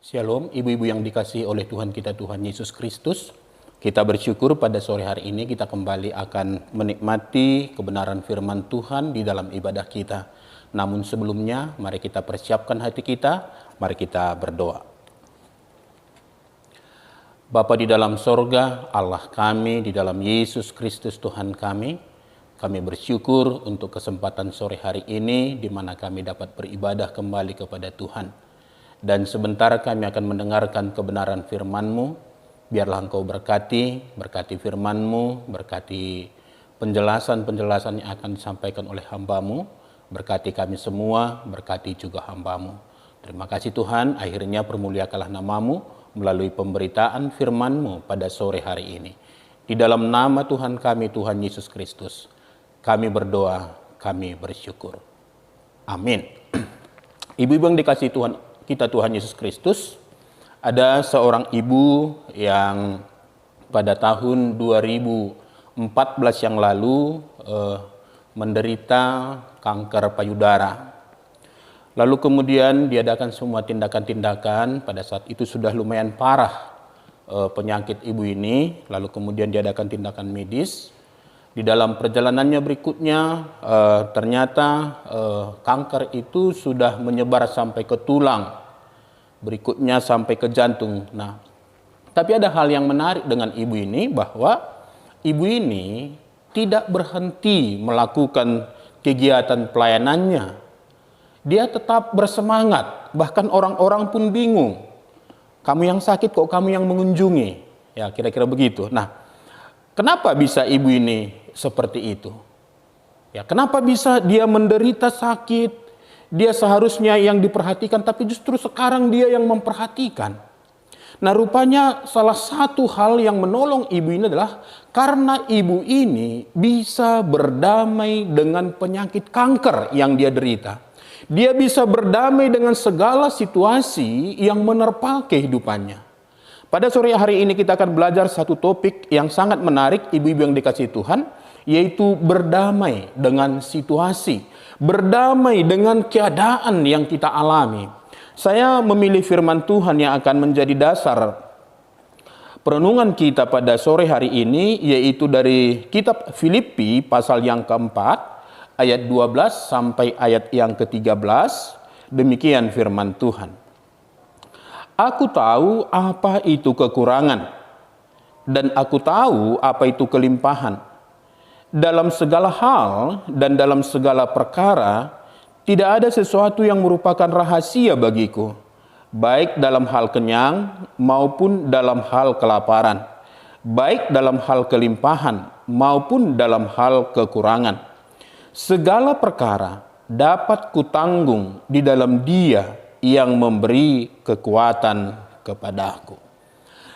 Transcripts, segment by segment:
Shalom, ibu-ibu yang dikasihi oleh Tuhan kita, Tuhan Yesus Kristus. Kita bersyukur pada sore hari ini kita kembali akan menikmati kebenaran firman Tuhan di dalam ibadah kita. Namun sebelumnya, mari kita persiapkan hati kita, mari kita berdoa. Bapa di dalam sorga, Allah kami, di dalam Yesus Kristus Tuhan kami bersyukur untuk kesempatan sore hari ini di mana kami dapat beribadah kembali kepada Tuhan. Dan sebentar kami akan mendengarkan kebenaran firman-Mu. Biarlah Engkau berkati firman-Mu, berkati penjelasan-penjelasan yang akan disampaikan oleh hamba-Mu. Berkati kami semua, berkati juga hamba-Mu. Terima kasih Tuhan, akhirnya permuliakanlah nama-Mu melalui pemberitaan firman-Mu pada sore hari ini. Di dalam nama Tuhan kami, Tuhan Yesus Kristus, kami berdoa, kami bersyukur. Amin. Ibu-ibu yang dikasihi Tuhan kita, Tuhan Yesus Kristus, ada seorang ibu yang pada tahun 2014 yang lalu menderita kanker payudara. Lalu kemudian diadakan semua tindakan-tindakan, pada saat itu sudah lumayan parah penyakit ibu ini, lalu kemudian diadakan tindakan medis. Di dalam perjalanannya berikutnya ternyata kanker itu sudah menyebar sampai ke tulang, berikutnya sampai ke jantung. Nah, tapi ada hal yang menarik dengan ibu ini, bahwa ibu ini tidak berhenti melakukan kegiatan pelayanannya. Dia tetap bersemangat, bahkan orang-orang pun bingung. Kamu yang sakit kok kamu yang mengunjungi? Ya, kira-kira begitu. Nah, kenapa bisa ibu ini seperti itu? Ya, kenapa bisa dia menderita sakit? Dia seharusnya yang diperhatikan, tapi justru sekarang dia yang memperhatikan. Nah, rupanya salah satu hal yang menolong ibu ini adalah karena ibu ini bisa berdamai dengan penyakit kanker yang dia derita. Dia bisa berdamai dengan segala situasi yang menerpa kehidupannya. Pada sore hari ini kita akan belajar satu topik yang sangat menarik, ibu-ibu yang dikasihi Tuhan, yaitu berdamai dengan situasi, berdamai dengan keadaan yang kita alami. Saya memilih firman Tuhan yang akan menjadi dasar perenungan kita pada sore hari ini, yaitu dari kitab Filipi pasal yang keempat, ayat 12 sampai ayat yang ke-13. Demikian firman Tuhan. Aku tahu apa itu kekurangan, dan aku tahu apa itu kelimpahan. Dalam segala hal dan dalam segala perkara, tidak ada sesuatu yang merupakan rahasia bagiku, baik dalam hal kenyang maupun dalam hal kelaparan, baik dalam hal kelimpahan maupun dalam hal kekurangan. Segala perkara dapat kutanggung di dalam Dia yang memberi kekuatan kepadaku.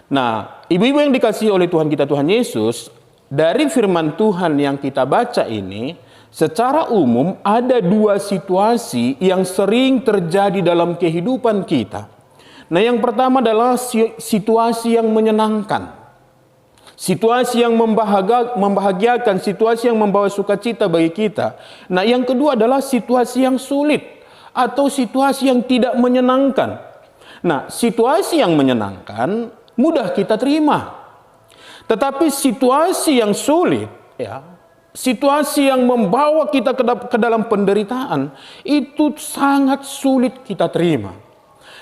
Nah, ibu-ibu yang dikasihi oleh Tuhan kita, Tuhan Yesus, dari firman Tuhan yang kita baca ini, secara umum ada dua situasi yang sering terjadi dalam kehidupan kita. Nah, yang pertama adalah situasi yang menyenangkan. Situasi yang membahagiakan, situasi yang membawa sukacita bagi kita. Nah, yang kedua adalah situasi yang sulit atau situasi yang tidak menyenangkan. Nah, situasi yang menyenangkan mudah kita terima. Tetapi situasi yang sulit, ya, situasi yang membawa kita ke dalam penderitaan, itu sangat sulit kita terima.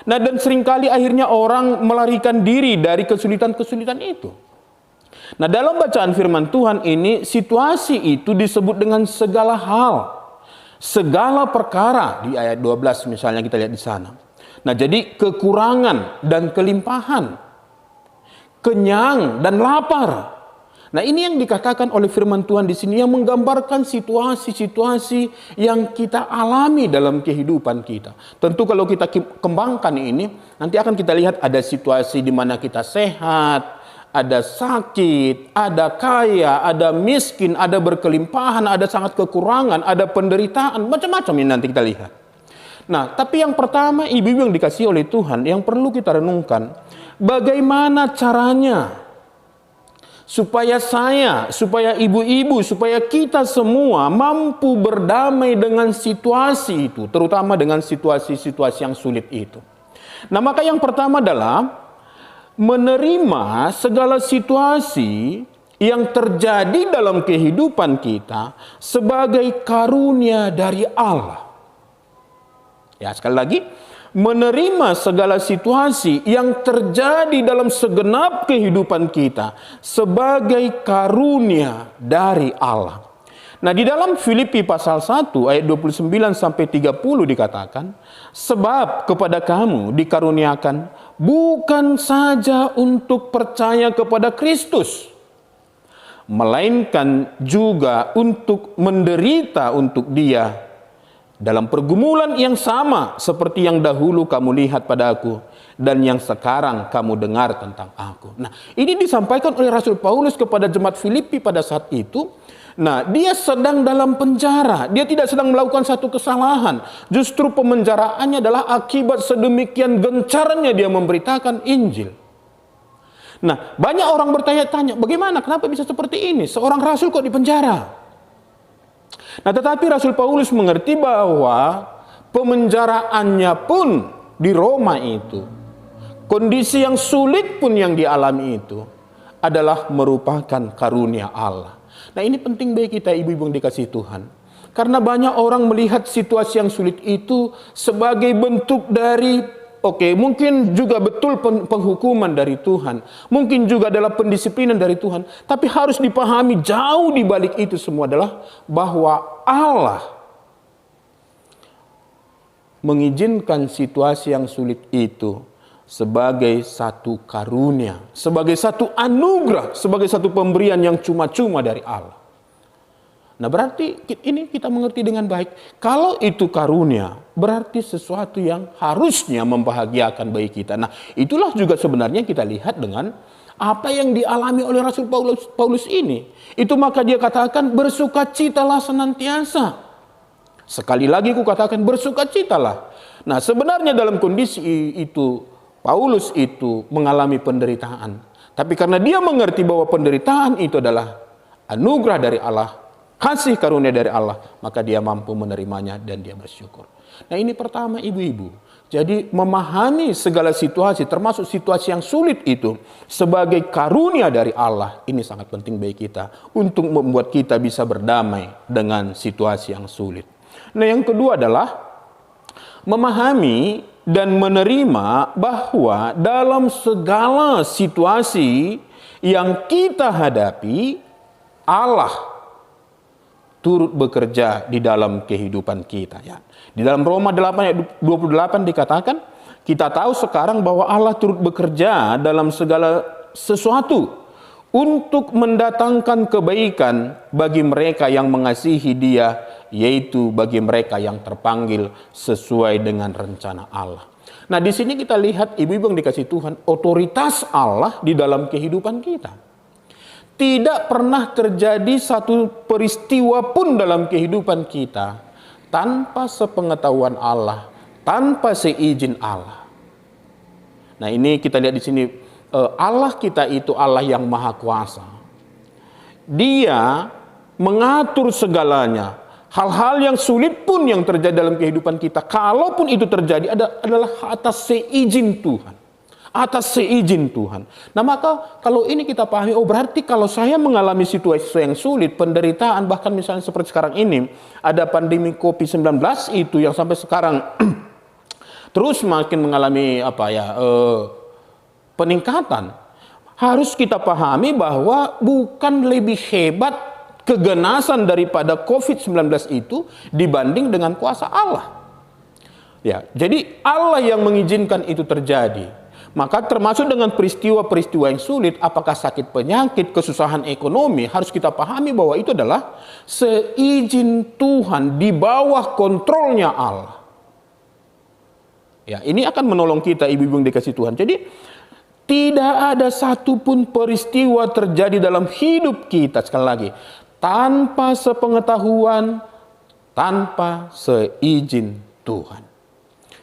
Nah, dan seringkali akhirnya orang melarikan diri dari kesulitan-kesulitan itu. Nah, dalam bacaan firman Tuhan ini, situasi itu disebut dengan segala hal, segala perkara. Di ayat 12 misalnya kita lihat di sana. Nah, jadi kekurangan dan kelimpahan, kenyang dan lapar. Nah, ini yang dikatakan oleh firman Tuhan di sini, yang menggambarkan situasi-situasi yang kita alami dalam kehidupan kita. Tentu kalau kita kembangkan ini, nanti akan kita lihat ada situasi di mana kita sehat, ada sakit, ada kaya, ada miskin, ada berkelimpahan, ada sangat kekurangan, ada penderitaan, macam-macam ini nanti kita lihat. Nah, tapi yang pertama, ibu-ibu yang dikasihi oleh Tuhan, yang perlu kita renungkan, bagaimana caranya supaya supaya ibu-ibu, supaya kita semua mampu berdamai dengan situasi itu, terutama dengan situasi-situasi yang sulit itu. Nah, maka yang pertama adalah menerima segala situasi yang terjadi dalam kehidupan kita sebagai karunia dari Allah. Ya, sekali lagi, menerima segala situasi yang terjadi dalam segenap kehidupan kita sebagai karunia dari Allah. Nah, di dalam Filipi pasal 1 ayat 29 sampai 30 dikatakan, sebab kepada kamu dikaruniakan bukan saja untuk percaya kepada Kristus, melainkan juga untuk menderita untuk Dia dalam pergumulan yang sama seperti yang dahulu kamu lihat pada aku dan yang sekarang kamu dengar tentang aku. Nah, ini disampaikan oleh Rasul Paulus kepada jemaat Filipi pada saat itu. Nah, dia sedang dalam penjara. Dia tidak sedang melakukan satu kesalahan. Justru pemenjaraannya adalah akibat sedemikian gencarnya dia memberitakan Injil. Nah, banyak orang bertanya-tanya, bagaimana, kenapa bisa seperti ini? Seorang rasul kok dipenjara? Nah, tetapi Rasul Paulus mengerti bahwa pemenjaraannya pun di Roma itu, kondisi yang sulit pun yang dialami itu adalah merupakan karunia Allah. Nah, ini penting bagi kita ibu-ibu yang dikasihi Tuhan. Karena banyak orang melihat situasi yang sulit itu sebagai bentuk dari, mungkin juga betul penghukuman dari Tuhan. Mungkin juga adalah pendisiplinan dari Tuhan. Tapi harus dipahami jauh di balik itu semua adalah bahwa Allah mengizinkan situasi yang sulit itu sebagai satu karunia, sebagai satu anugerah, sebagai satu pemberian yang cuma-cuma dari Allah. Nah, berarti ini kita mengerti dengan baik. Kalau itu karunia, berarti sesuatu yang harusnya membahagiakan bagi kita. Nah, itulah juga sebenarnya kita lihat dengan apa yang dialami oleh Rasul Paulus ini. Itu maka dia katakan, bersukacitalah senantiasa. Sekali lagi ku katakan, bersukacitalah. Nah, sebenarnya dalam kondisi itu, Paulus itu mengalami penderitaan. Tapi karena dia mengerti bahwa penderitaan itu adalah anugerah dari Allah, kasih karunia dari Allah, maka dia mampu menerimanya dan dia bersyukur. Nah, ini pertama ibu-ibu. Jadi memahami segala situasi, termasuk situasi yang sulit itu, sebagai karunia dari Allah, ini sangat penting bagi kita untuk membuat kita bisa berdamai dengan situasi yang sulit. Nah, yang kedua adalah memahami dan menerima bahwa dalam segala situasi yang kita hadapi, Allah turut bekerja di dalam kehidupan kita. Ya. Di dalam Roma 8 ayat 28 dikatakan, kita tahu sekarang bahwa Allah turut bekerja dalam segala sesuatu untuk mendatangkan kebaikan bagi mereka yang mengasihi Dia, yaitu bagi mereka yang terpanggil sesuai dengan rencana Allah. Nah, di sini kita lihat ibu-ibu yang dikasihi Tuhan, otoritas Allah di dalam kehidupan kita. Tidak pernah terjadi satu peristiwa pun dalam kehidupan kita tanpa sepengetahuan Allah, tanpa seizin Allah. Nah, ini kita lihat di sini, Allah kita itu Allah yang maha kuasa. Dia mengatur segalanya. Hal-hal yang sulit pun yang terjadi dalam kehidupan kita, kalaupun itu terjadi adalah atas seizin Tuhan. Atas seizin Tuhan. Nah, maka kalau ini kita pahami, berarti kalau saya mengalami situasi yang sulit, penderitaan, bahkan misalnya seperti sekarang ini, ada pandemi COVID-19 itu yang sampai sekarang terus makin mengalami peningkatan. Harus kita pahami bahwa bukan lebih hebat kegenasan daripada COVID-19 itu dibanding dengan kuasa Allah. Ya, jadi Allah yang mengizinkan itu terjadi. Maka termasuk dengan peristiwa-peristiwa yang sulit, apakah sakit penyakit, kesusahan ekonomi, harus kita pahami bahwa itu adalah seizin Tuhan, di bawah kontrolnya Allah. Ya, ini akan menolong kita ibu-ibu yang dikasihi Tuhan. Jadi tidak ada satupun peristiwa terjadi dalam hidup kita, sekali lagi, tanpa sepengetahuan, tanpa seizin Tuhan.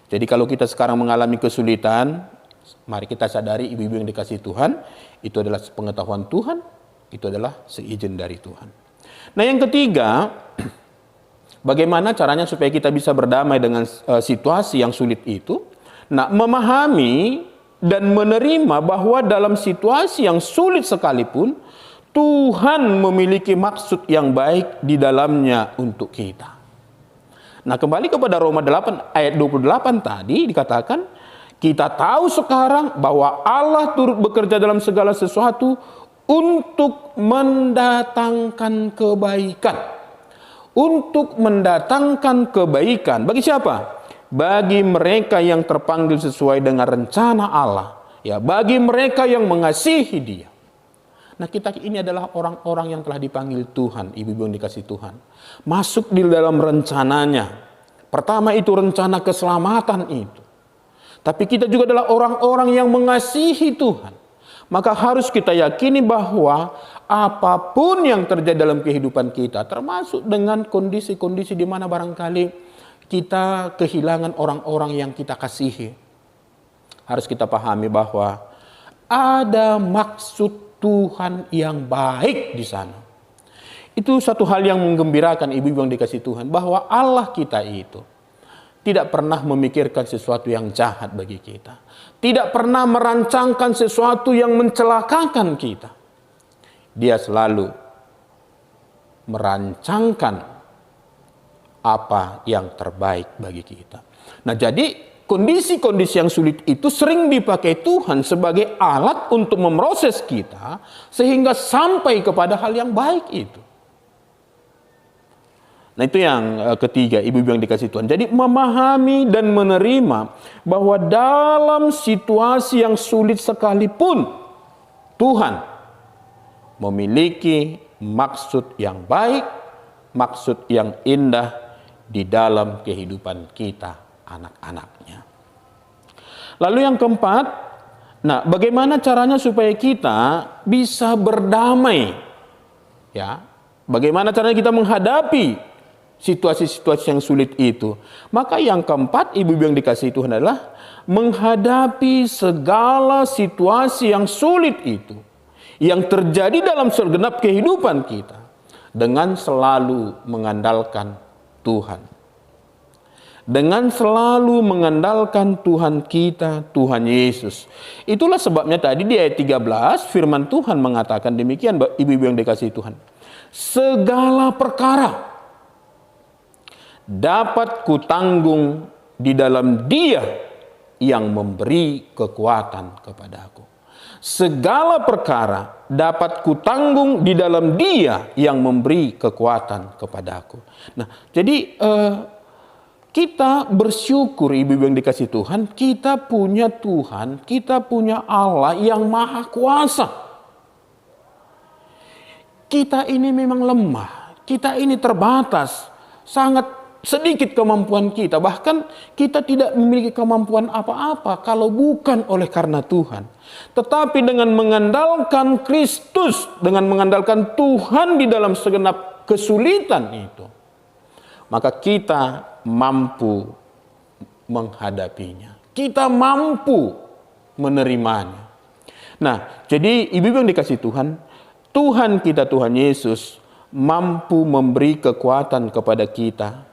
Jadi kalau kita sekarang mengalami kesulitan, mari kita sadari ibu-ibu yang dikasihi Tuhan, itu adalah sepengetahuan Tuhan, itu adalah seizin dari Tuhan. Nah, yang ketiga, bagaimana caranya supaya kita bisa berdamai dengan situasi yang sulit itu? Nah, memahami dan menerima bahwa dalam situasi yang sulit sekalipun, Tuhan memiliki maksud yang baik di dalamnya untuk kita. Nah, kembali kepada Roma 8 ayat 28 tadi dikatakan, kita tahu sekarang bahwa Allah turut bekerja dalam segala sesuatu untuk mendatangkan kebaikan. Untuk mendatangkan kebaikan. Bagi siapa? Bagi mereka yang terpanggil sesuai dengan rencana Allah. Ya, bagi mereka yang mengasihi Dia. Nah, kita ini adalah orang-orang yang telah dipanggil Tuhan, ibu-ibu yang dikasih Tuhan. Masuk di dalam rencananya. Pertama itu rencana keselamatan itu. Tapi kita juga adalah orang-orang yang mengasihi Tuhan. Maka harus kita yakini bahwa apapun yang terjadi dalam kehidupan kita, termasuk dengan kondisi-kondisi di mana barangkali kita kehilangan orang-orang yang kita kasihi. Harus kita pahami bahwa ada maksud Tuhan yang baik di sana. Itu satu hal yang menggembirakan ibu-ibu yang dikasih Tuhan, bahwa Allah kita itu tidak pernah memikirkan sesuatu yang jahat bagi kita. Tidak pernah merancangkan sesuatu yang mencelakakan kita. Dia selalu merancangkan apa yang terbaik bagi kita. Nah, jadi kondisi-kondisi yang sulit itu sering dipakai Tuhan sebagai alat untuk memproses kita sehingga sampai kepada hal yang baik itu. Nah, itu yang ketiga, ibu-ibu yang dikasih Tuhan. Jadi memahami dan menerima bahwa dalam situasi yang sulit sekalipun Tuhan memiliki maksud yang baik, maksud yang indah di dalam kehidupan kita, anak-anaknya. Lalu yang keempat, nah, bagaimana caranya supaya kita bisa berdamai? Ya, bagaimana caranya kita menghadapi situasi-situasi yang sulit itu? Maka yang keempat, ibu-ibu yang dikasihi Tuhan, adalah menghadapi segala situasi yang sulit itu, yang terjadi dalam segenap kehidupan kita, dengan selalu mengandalkan Tuhan. Dengan selalu mengandalkan Tuhan kita, Tuhan Yesus. Itulah sebabnya tadi di ayat 13 firman Tuhan mengatakan demikian, ibu-ibu yang dikasihi Tuhan. Segala perkara dapat kutanggung di dalam Dia yang memberi kekuatan kepadaku. Segala perkara dapat kutanggung di dalam Dia yang memberi kekuatan kepadaku. Nah, jadi kita bersyukur, ibu-ibu yang dikasih Tuhan, kita punya Tuhan, kita punya Allah yang maha kuasa. Kita ini memang lemah, kita ini terbatas, sangat sedikit kemampuan kita. Bahkan kita tidak memiliki kemampuan apa-apa kalau bukan oleh karena Tuhan. Tetapi dengan mengandalkan Kristus, dengan mengandalkan Tuhan di dalam segenap kesulitan itu, maka kita mampu menghadapinya. Kita mampu menerimanya. Nah, jadi ibu-ibu yang dikasih Tuhan, Tuhan kita, Tuhan Yesus, mampu memberi kekuatan kepada kita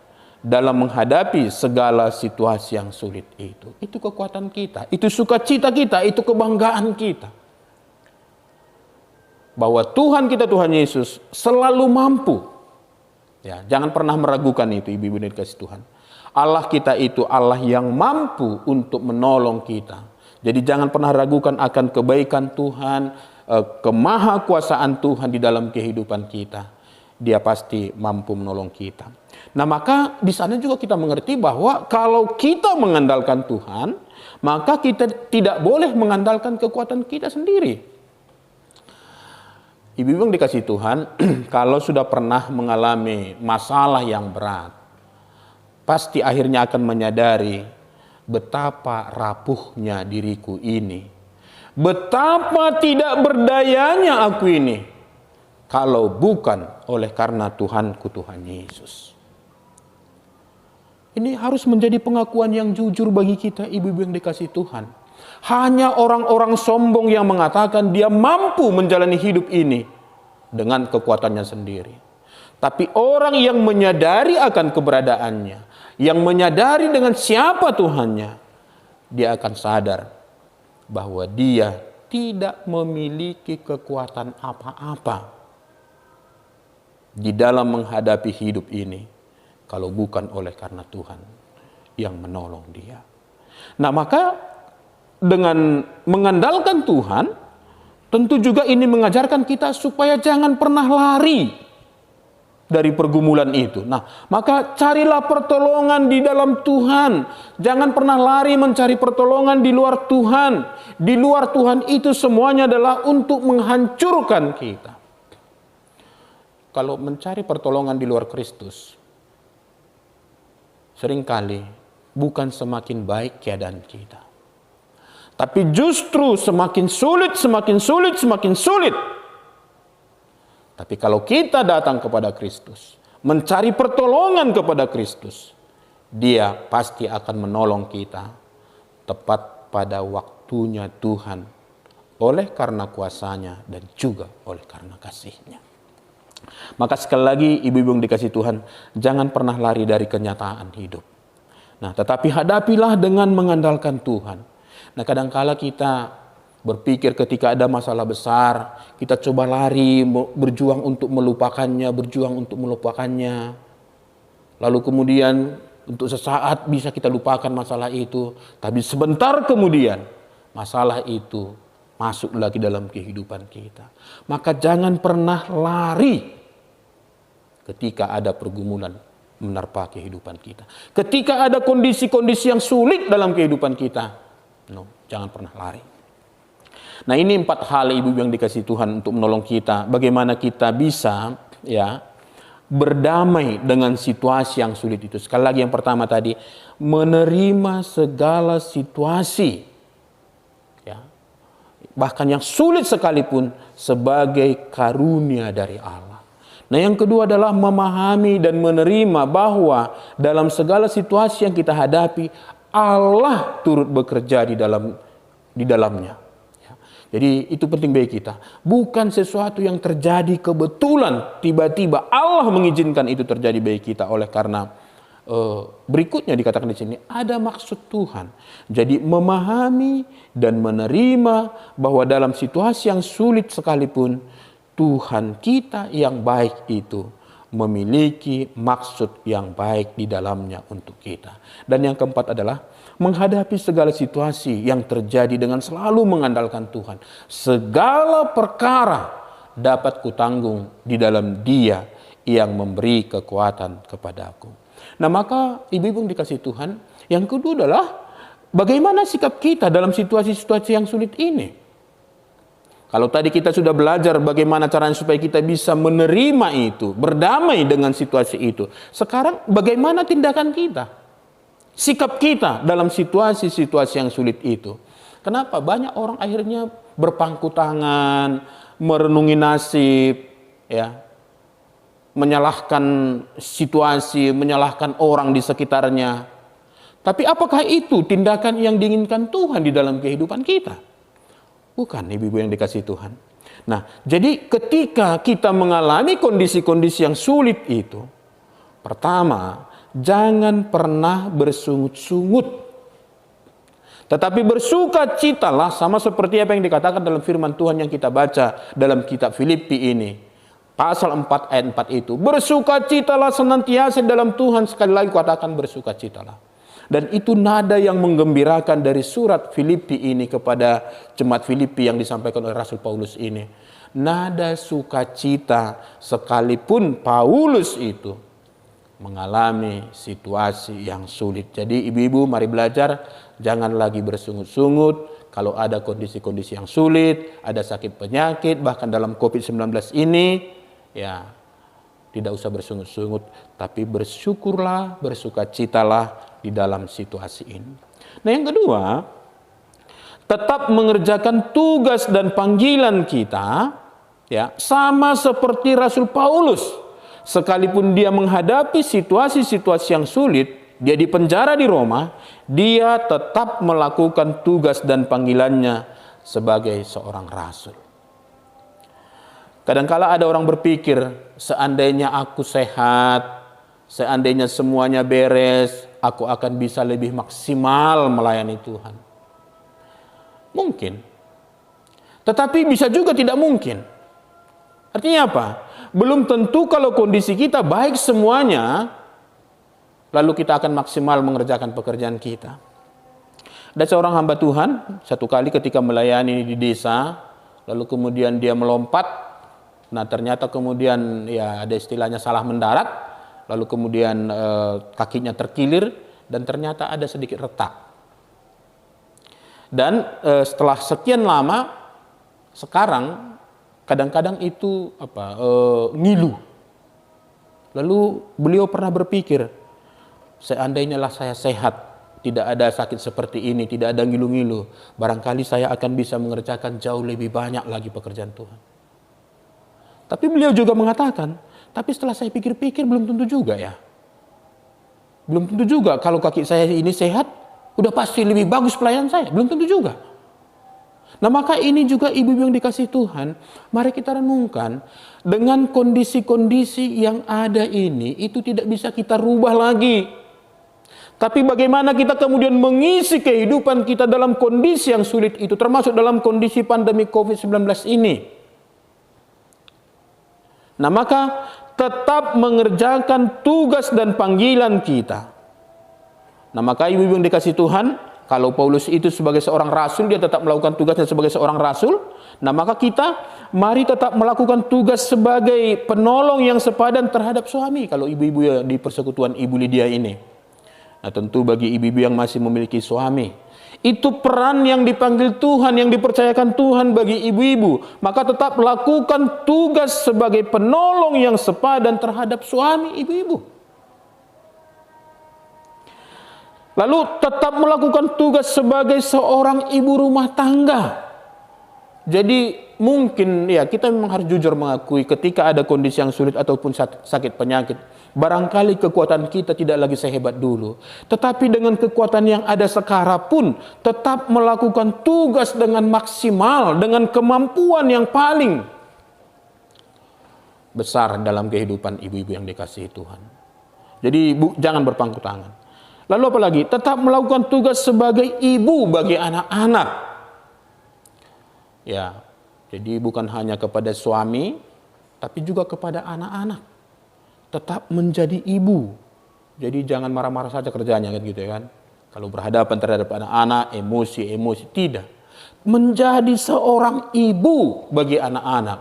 dalam menghadapi segala situasi yang sulit itu. Itu kekuatan kita, itu sukacita kita, itu kebanggaan kita. Bahwa Tuhan kita, Tuhan Yesus, selalu mampu. Ya, jangan pernah meragukan itu, ibu-ibu yang dikasih Tuhan. Allah kita itu Allah yang mampu untuk menolong kita. Jadi jangan pernah ragukan akan kebaikan Tuhan, kemahakuasaan Tuhan di dalam kehidupan kita. Dia pasti mampu menolong kita. Nah, maka di sana juga kita mengerti bahwa kalau kita mengandalkan Tuhan, maka kita tidak boleh mengandalkan kekuatan kita sendiri. Ibu-ibu yang dikasih Tuhan, kalau sudah pernah mengalami masalah yang berat, pasti akhirnya akan menyadari betapa rapuhnya diriku ini. Betapa tidak berdayanya aku ini, kalau bukan oleh karena Tuhanku, Tuhan Yesus. Ini harus menjadi pengakuan yang jujur bagi kita, ibu-ibu yang dikasih Tuhan. Hanya orang-orang sombong yang mengatakan dia mampu menjalani hidup ini dengan kekuatannya sendiri. Tapi orang yang menyadari akan keberadaannya, yang menyadari dengan siapa Tuhannya, dia akan sadar bahwa dia tidak memiliki kekuatan apa-apa di dalam menghadapi hidup ini kalau bukan oleh karena Tuhan yang menolong dia. Nah, maka dengan mengandalkan Tuhan, tentu juga ini mengajarkan kita supaya jangan pernah lari dari pergumulan itu. Nah, maka carilah pertolongan di dalam Tuhan. Jangan pernah lari mencari pertolongan di luar Tuhan. Di luar Tuhan itu semuanya adalah untuk menghancurkan kita. Kalau mencari pertolongan di luar Kristus, seringkali bukan semakin baik keadaan kita, tapi justru semakin sulit, semakin sulit, semakin sulit. Tapi kalau kita datang kepada Kristus, mencari pertolongan kepada Kristus, Dia pasti akan menolong kita tepat pada waktunya Tuhan, oleh karena kuasanya dan juga oleh karena kasih-Nya. Maka sekali lagi ibu-ibu yang dikasihi Tuhan, jangan pernah lari dari kenyataan hidup. Nah, tetapi hadapilah dengan mengandalkan Tuhan. Nah, kadangkala kita berpikir ketika ada masalah besar, kita coba lari, berjuang untuk melupakannya, Lalu kemudian untuk sesaat bisa kita lupakan masalah itu, tapi sebentar kemudian masalah itu masuk lagi dalam kehidupan kita. Maka jangan pernah lari ketika ada pergumulan menerpa kehidupan kita. Ketika ada kondisi-kondisi yang sulit dalam kehidupan kita, jangan pernah lari. Nah, ini 4 hal ibu yang dikasihi Tuhan untuk menolong kita. Bagaimana kita bisa berdamai dengan situasi yang sulit itu. Sekali lagi yang pertama tadi, menerima segala situasi, bahkan yang sulit sekalipun, sebagai karunia dari Allah. Nah, yang kedua adalah memahami dan menerima bahwa dalam segala situasi yang kita hadapi, Allah turut bekerja di dalamnya. Jadi itu penting bagi kita. Bukan sesuatu yang terjadi kebetulan, tiba-tiba Allah mengizinkan itu terjadi bagi kita. Oleh karena berikutnya dikatakan di sini, ada maksud Tuhan. Jadi memahami dan menerima bahwa dalam situasi yang sulit sekalipun, Tuhan kita yang baik itu memiliki maksud yang baik di dalamnya untuk kita. Dan yang keempat adalah menghadapi segala situasi yang terjadi dengan selalu mengandalkan Tuhan. Segala perkara dapat kutanggung di dalam Dia yang memberi kekuatan kepadaku. Nah, maka ibu-ibu dikasih Tuhan, yang kedua adalah bagaimana sikap kita dalam situasi-situasi yang sulit ini. Kalau tadi kita sudah belajar bagaimana caranya supaya kita bisa menerima itu, berdamai dengan situasi itu. Sekarang bagaimana tindakan kita? Sikap kita dalam situasi-situasi yang sulit itu. Kenapa? Banyak orang akhirnya berpangku tangan, merenungi nasib, menyalahkan situasi, menyalahkan orang di sekitarnya. Tapi apakah itu tindakan yang diinginkan Tuhan di dalam kehidupan kita? Bukan, ibu-ibu yang dikasihi Tuhan. Nah, jadi ketika kita mengalami kondisi-kondisi yang sulit itu, pertama, jangan pernah bersungut-sungut, tetapi bersukacitalah, sama seperti apa yang dikatakan dalam firman Tuhan yang kita baca dalam kitab Filipi ini. Pasal 4 ayat 4 itu, bersukacitalah senantiasa dalam Tuhan. Sekali lagi katakan bersukacitalah. Dan itu nada yang menggembirakan dari surat Filipi ini kepada jemaat Filipi yang disampaikan oleh Rasul Paulus ini. Nada sukacita, sekalipun Paulus itu mengalami situasi yang sulit. Jadi ibu-ibu mari belajar, jangan lagi bersungut-sungut. Kalau ada kondisi-kondisi yang sulit, ada sakit penyakit, bahkan dalam COVID-19 ini, tidak usah bersungut-sungut, tapi bersyukurlah, bersukacitalah di dalam situasi ini. Nah, yang kedua, tetap mengerjakan tugas dan panggilan kita, sama seperti Rasul Paulus. Sekalipun dia menghadapi situasi-situasi yang sulit, dia di penjara di Roma, dia tetap melakukan tugas dan panggilannya sebagai seorang rasul. Kadangkala ada orang berpikir, seandainya aku sehat, seandainya semuanya beres, aku akan bisa lebih maksimal melayani Tuhan. Mungkin. Tetapi bisa juga tidak mungkin. Artinya apa? Belum tentu kalau kondisi kita baik semuanya, lalu kita akan maksimal mengerjakan pekerjaan kita. Ada seorang hamba Tuhan, satu kali ketika melayani di desa, lalu kemudian dia melompat, nah ternyata kemudian ya ada istilahnya salah mendarat, lalu kemudian kakinya terkilir, dan ternyata ada sedikit retak. Dan setelah sekian lama, sekarang kadang-kadang itu ngilu. Lalu beliau pernah berpikir, seandainya lah saya sehat, tidak ada sakit seperti ini, tidak ada ngilu-ngilu, barangkali saya akan bisa mengerjakan jauh lebih banyak lagi pekerjaan Tuhan. Tapi beliau juga mengatakan, tapi setelah saya pikir-pikir belum tentu juga ya. Belum tentu juga kalau kaki saya ini sehat, udah pasti lebih bagus pelayanan saya. Belum tentu juga. Nah maka ini juga ibu-ibu yang dikasih Tuhan, mari kita renungkan, dengan kondisi-kondisi yang ada ini, itu tidak bisa kita rubah lagi. Tapi bagaimana kita kemudian mengisi kehidupan kita dalam kondisi yang sulit itu, termasuk dalam kondisi pandemi COVID-19 ini. Nah maka tetap mengerjakan tugas dan panggilan kita. Nah maka ibu-ibu yang dikasih Tuhan, kalau Paulus itu sebagai seorang rasul, dia tetap melakukan tugasnya sebagai seorang rasul. Nah maka kita mari tetap melakukan tugas sebagai penolong yang sepadan terhadap suami. Kalau ibu-ibu di persekutuan Ibu Lydia ini. Nah tentu bagi ibu-ibu yang masih memiliki suami, itu peran yang dipanggil Tuhan, yang dipercayakan Tuhan bagi ibu-ibu. Maka tetap lakukan tugas sebagai penolong yang sepadan terhadap suami ibu-ibu. Lalu tetap melakukan tugas sebagai seorang ibu rumah tangga. Jadi mungkin ya kita memang harus jujur mengakui ketika ada kondisi yang sulit ataupun sakit penyakit, barangkali kekuatan kita tidak lagi sehebat dulu. Tetapi dengan kekuatan yang ada sekarang pun tetap melakukan tugas dengan maksimal, dengan kemampuan yang paling besar dalam kehidupan ibu-ibu yang dikasihi Tuhan. Jadi jangan berpangku tangan. Lalu apalagi? Tetap melakukan tugas sebagai ibu bagi anak-anak. Ya, jadi bukan hanya kepada suami, tapi juga kepada anak-anak. Tetap menjadi ibu. Jadi jangan marah-marah saja kerjanya kan gitu ya kan. Kalau berhadapan terhadap anak-anak, emosi, tidak. Menjadi seorang ibu bagi anak-anak.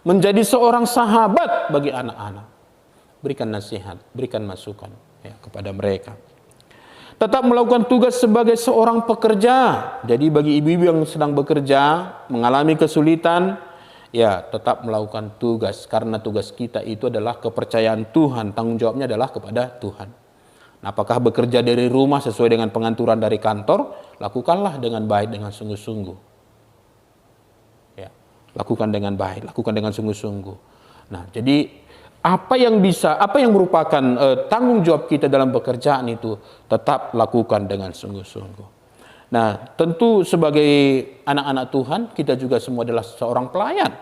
Menjadi seorang sahabat bagi anak-anak. Berikan nasihat, berikan masukan ya, kepada mereka. Tetap melakukan tugas sebagai seorang pekerja. Jadi bagi ibu-ibu yang sedang bekerja, mengalami kesulitan, ya tetap melakukan tugas. Karena tugas kita itu adalah kepercayaan Tuhan. Tanggung jawabnya adalah kepada Tuhan. Nah, apakah bekerja dari rumah sesuai dengan penganturan dari kantor? Lakukanlah dengan baik, dengan sungguh-sungguh. Ya, lakukan dengan baik, lakukan dengan sungguh-sungguh. Nah, jadi apa yang merupakan tanggung jawab kita dalam pekerjaan itu tetap lakukan dengan sungguh-sungguh. Nah, tentu sebagai anak-anak Tuhan, kita juga semua adalah seorang pelayan.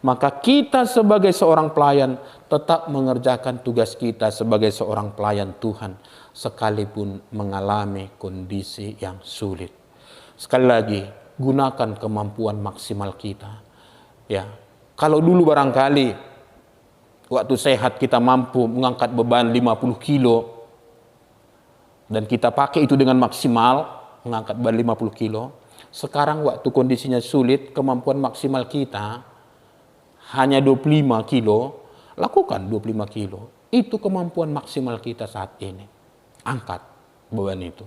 Maka kita sebagai seorang pelayan tetap mengerjakan tugas kita sebagai seorang pelayan Tuhan, sekalipun mengalami kondisi yang sulit. Sekali lagi, gunakan kemampuan maksimal kita. Ya, kalau dulu barangkali waktu sehat kita mampu mengangkat beban 50 kilo dan kita pakai itu dengan maksimal, mengangkat beban 50 kilo. Sekarang waktu kondisinya sulit, kemampuan maksimal kita hanya 25 kilo, lakukan 25 kilo. Itu kemampuan maksimal kita saat ini. Angkat beban itu,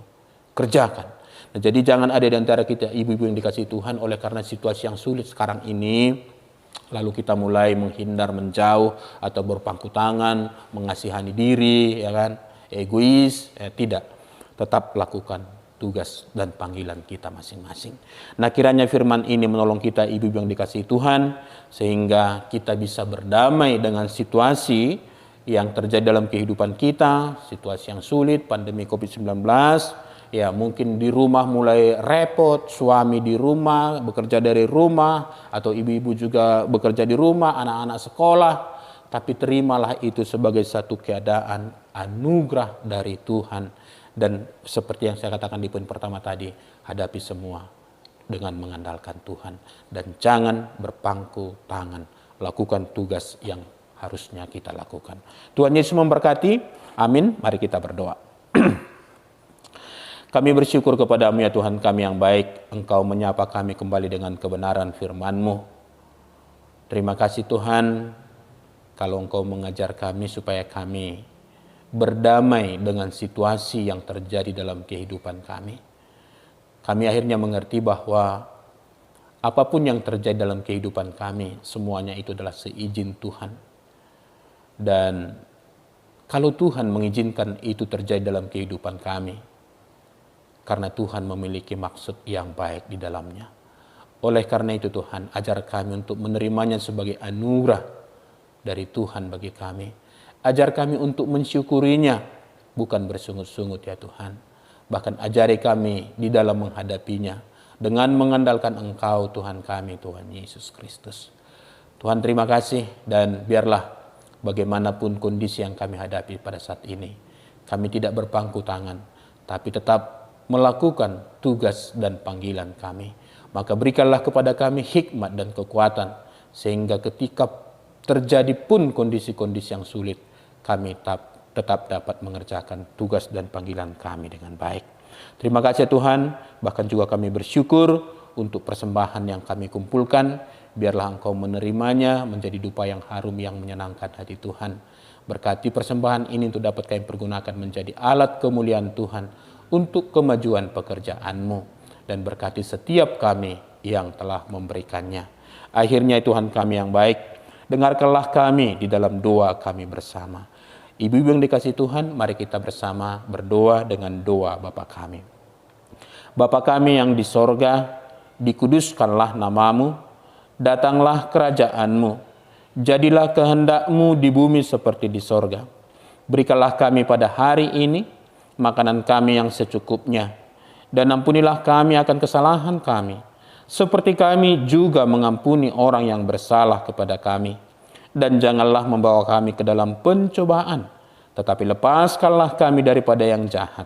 kerjakan. Nah, jadi jangan ada di antara kita ibu-ibu yang dikasihi Tuhan oleh karena situasi yang sulit sekarang ini, lalu kita mulai menghindar, menjauh, atau berpangku tangan, mengasihani diri, ya kan, egois, tidak. Tetap lakukan tugas dan panggilan kita masing-masing. Nah, kiranya firman ini menolong kita ibu yang dikasihi Tuhan, sehingga kita bisa berdamai dengan situasi yang terjadi dalam kehidupan kita, situasi yang sulit, pandemi COVID-19, ya mungkin di rumah mulai repot, suami di rumah, bekerja dari rumah, atau ibu-ibu juga bekerja di rumah, anak-anak sekolah. Tapi terimalah itu sebagai satu keadaan anugerah dari Tuhan. Dan seperti yang saya katakan di poin pertama tadi, hadapi semua dengan mengandalkan Tuhan. Dan jangan berpangku tangan, lakukan tugas yang harusnya kita lakukan. Tuhan Yesus memberkati, amin. Mari kita berdoa. Kami bersyukur kepadamu ya Tuhan kami yang baik, Engkau menyapa kami kembali dengan kebenaran firman-Mu. Terima kasih Tuhan, kalau Engkau mengajar kami supaya kami berdamai dengan situasi yang terjadi dalam kehidupan kami. Kami akhirnya mengerti bahwa apapun yang terjadi dalam kehidupan kami, semuanya itu adalah seizin Tuhan. Dan kalau Tuhan mengizinkan itu terjadi dalam kehidupan kami, karena Tuhan memiliki maksud yang baik di dalamnya. Oleh karena itu Tuhan, ajar kami untuk menerimanya sebagai anugerah dari Tuhan bagi kami. Ajar kami untuk mensyukurinya, bukan bersungut-sungut ya Tuhan. Bahkan ajari kami di dalam menghadapinya, dengan mengandalkan Engkau Tuhan kami, Tuhan Yesus Kristus. Tuhan terima kasih, dan biarlah bagaimanapun kondisi yang kami hadapi pada saat ini, kami tidak berpangku tangan, tapi tetap melakukan tugas dan panggilan kami. Maka berikanlah kepada kami hikmat dan kekuatan, sehingga ketika terjadi pun kondisi-kondisi yang sulit, kami tetap dapat mengerjakan tugas dan panggilan kami dengan baik. Terima kasih Tuhan, bahkan juga kami bersyukur untuk persembahan yang kami kumpulkan. Biarlah Engkau menerimanya menjadi dupa yang harum yang menyenangkan hati Tuhan. Berkati persembahan ini untuk dapat kami pergunakan menjadi alat kemuliaan Tuhan untuk kemajuan pekerjaan-Mu. Dan berkati setiap kami yang telah memberikannya. Akhirnya Tuhan kami yang baik, dengarkanlah kami di dalam doa kami bersama. Ibu-ibu yang dikasihi Tuhan, mari kita bersama berdoa dengan doa Bapa kami. Bapa kami yang di sorga, dikuduskanlah nama-Mu. Datanglah kerajaan-Mu, jadilah kehendak-Mu di bumi seperti di sorga. Berikanlah kami pada hari ini makanan kami yang secukupnya, dan ampunilah kami akan kesalahan kami, seperti kami juga mengampuni orang yang bersalah kepada kami. Dan janganlah membawa kami ke dalam pencobaan, tetapi lepaskanlah kami daripada yang jahat.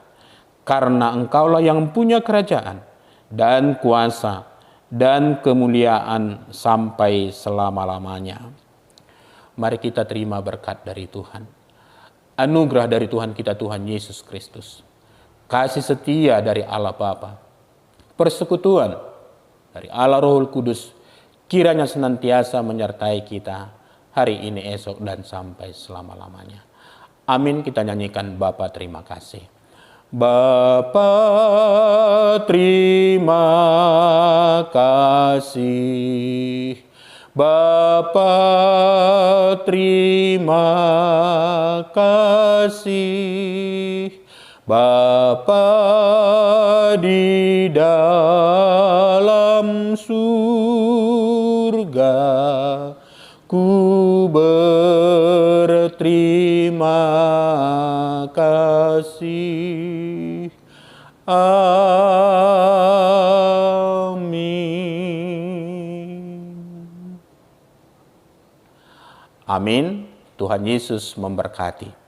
Karena Engkaulah yang punya kerajaan dan kuasa dan kemuliaan sampai selama-lamanya. Mari kita terima berkat dari Tuhan. Anugerah dari Tuhan kita Tuhan Yesus Kristus. Kasih setia dari Allah Bapa. Persekutuan dari Allah Roh Kudus. Kiranya senantiasa menyertai kita hari ini, esok, dan sampai selama-lamanya. Amin. Kita nyanyikan Bapa terima kasih. Bapa terima kasih, Bapa terima kasih, Bapa di dalam surga, ku berterima kasih. Amin. Amin. Tuhan Yesus memberkati.